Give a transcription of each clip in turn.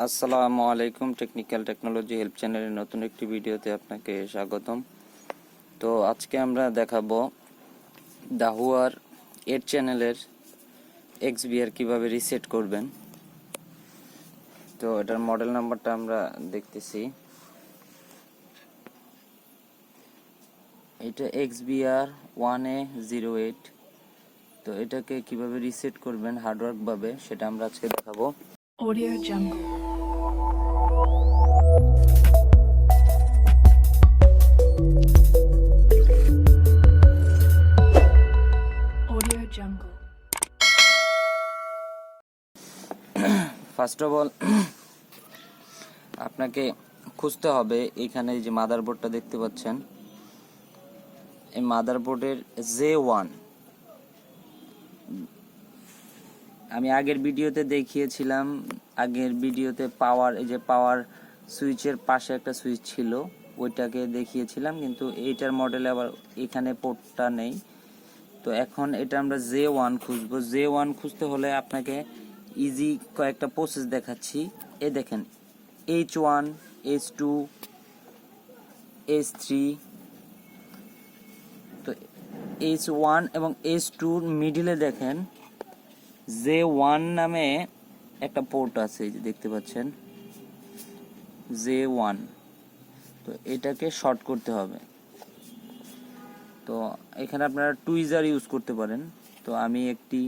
আসসালামু আলাইকুম। Technical technology help চ্যানেলের নতুন একটি ভিডিওতে আপনাকে স্বাগতম। তো আজকে আমরা দেখাবো দাহুয়ার 8 চ্যানেলের XVR কিভাবে রিসেট করবেন। তো এটার মডেল নাম্বারটা আমরা দেখতেছি, এটা XVR1A08। তো এটাকে কিভাবে রিসেট করবেন হার্ডওয়ার্ক ভাবে সেটা আমরা আজকে দেখাবো। Audio Jungle. Audio Jungle. First of all আপনাকে খুঁজতে হবে, এখানে যে মাদারবোর্ডটা দেখতে পাচ্ছেন, এই মাদারবোর্ডের J1 আমি আগের ভিডিওতে দেখিয়েছিলাম। আগের ভিডিওতে পাওয়ার, এই যে পাওয়ার সুইচের পাশে একটা সুইচ ছিল, ওইটাকে দেখিয়েছিলাম, কিন্তু এইটার মডেলে আবার এখানে পোর্টটা নেই। তো এখন এটা আমরা J1 খুঁজবো। J1 খুঁজতে হলে আপনাকে ইজি কয়েকটা প্রসেস দেখাচ্ছি। এই দেখেন, H1, H2, H3। তো H1 এবং H2 মিডিলে দেখেন J1 নামে একটা পোর্ট আছে, এই যে দেখতে পাচ্ছেন J1। তো এটাকে শর্ট করতে হবে। তো এখানে আপনারা টুইজার ইউজ করতে পারেন। তো আমি একটি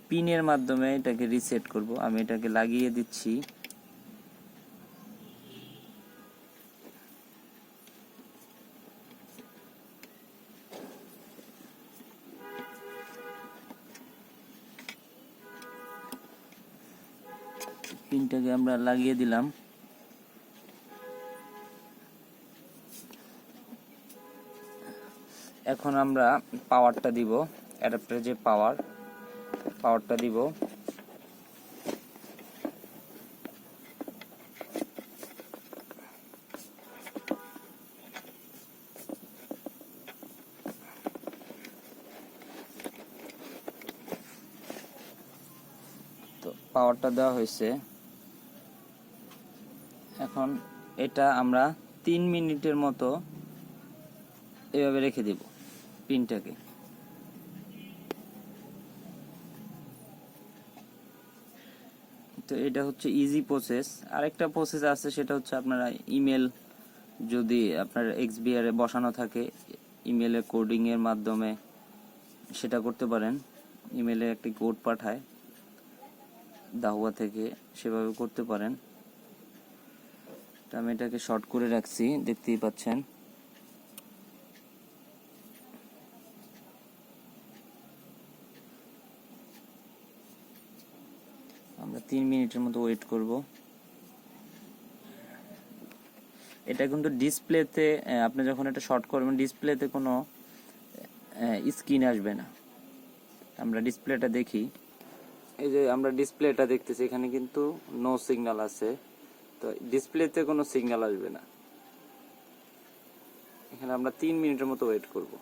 পিনের মাধ্যমে এটাকে রিসেট করব। আমি এটাকে লাগিয়ে দিচ্ছি। পিনটাকে আমরা লাগিয়ে দিলাম। এখন আমরা পাওয়ারটা দিব, অ্যাডাপ্টারে যে পাওয়ারটা দিব। তো পাওয়ারটা দেওয়া হয়েছে। এখন এটা আমরা 3 মিনিটের মতো এভাবে রেখে দিব পিনটাকে। তো এটা হচ্ছে ইজি প্রসেস। আরেকটা প্রসেস আছে, সেটা হচ্ছে আপনারা ইমেল, যদি আপনার XVR এ বসানো থাকে, ইমেলে কোডিং এর মাধ্যমে সেটা করতে পারেন। ইমেলে একটি কোড পাঠায় দাহুয়া থেকে, সেভাবে করতে পারেন। তো আমি এটাকে শর্ট করে রাখছি, দেখতেই পাচ্ছেন। আমরা 3 মিনিটের মতো ওয়েট করব। এটা কিন্তু ডিসপ্লেতে, আপনি যখন এটা শর্ট করবেন ডিসপ্লেতে কোনো স্ক্রিন আসবে না। আমরা ডিসপ্লেটা দেখি, এই যে আমরা ডিসপ্লেটা দেখতেছি, এখানে কিন্তু নো সিগন্যাল আছে। তো ডিসপ্লেতে কোনো সিগন্যাল আসবে না। এখানে আমরা 3 মিনিটের মতো ওয়েট করব।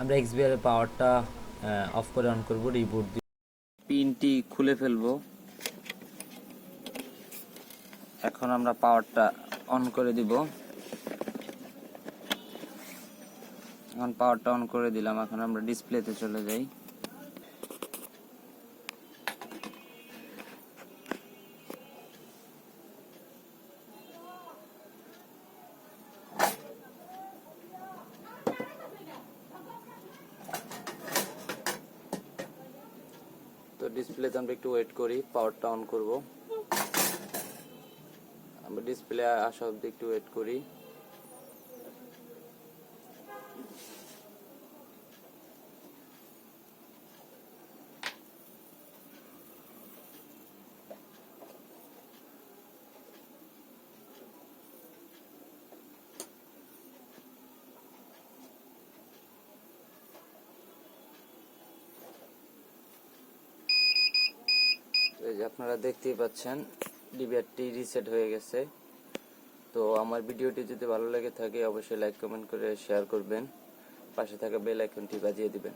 আমরা XVR এর পাওয়ারটা অফ করে অন করব, রিবুট দিয়ে পিনটি খুলে ফেলবো। এখন আমরা পাওয়ারটা অন করে দিব। এখন পাওয়ারটা অন করে দিলাম। এখন আমরা ডিসপ্লেতে চলে যাই। তো ডিসপ্লেতে আমরা একটু ওয়েট করি, পাওয়ারটা অন করব। আমরা ডিসপ্লে আসা অবধি একটু ওয়েট করি। এই যে আপনারা দেখতেই পাচ্ছেন ডিভিআরটি রিসেট হয়ে গেছে। তো আমার ভিডিওটি যদি ভালো লেগে থাকে অবশ্যই লাইক কমেন্ট করে শেয়ার করবেন, পাশে থাকা বেল আইকনটি বাজিয়ে দিবেন।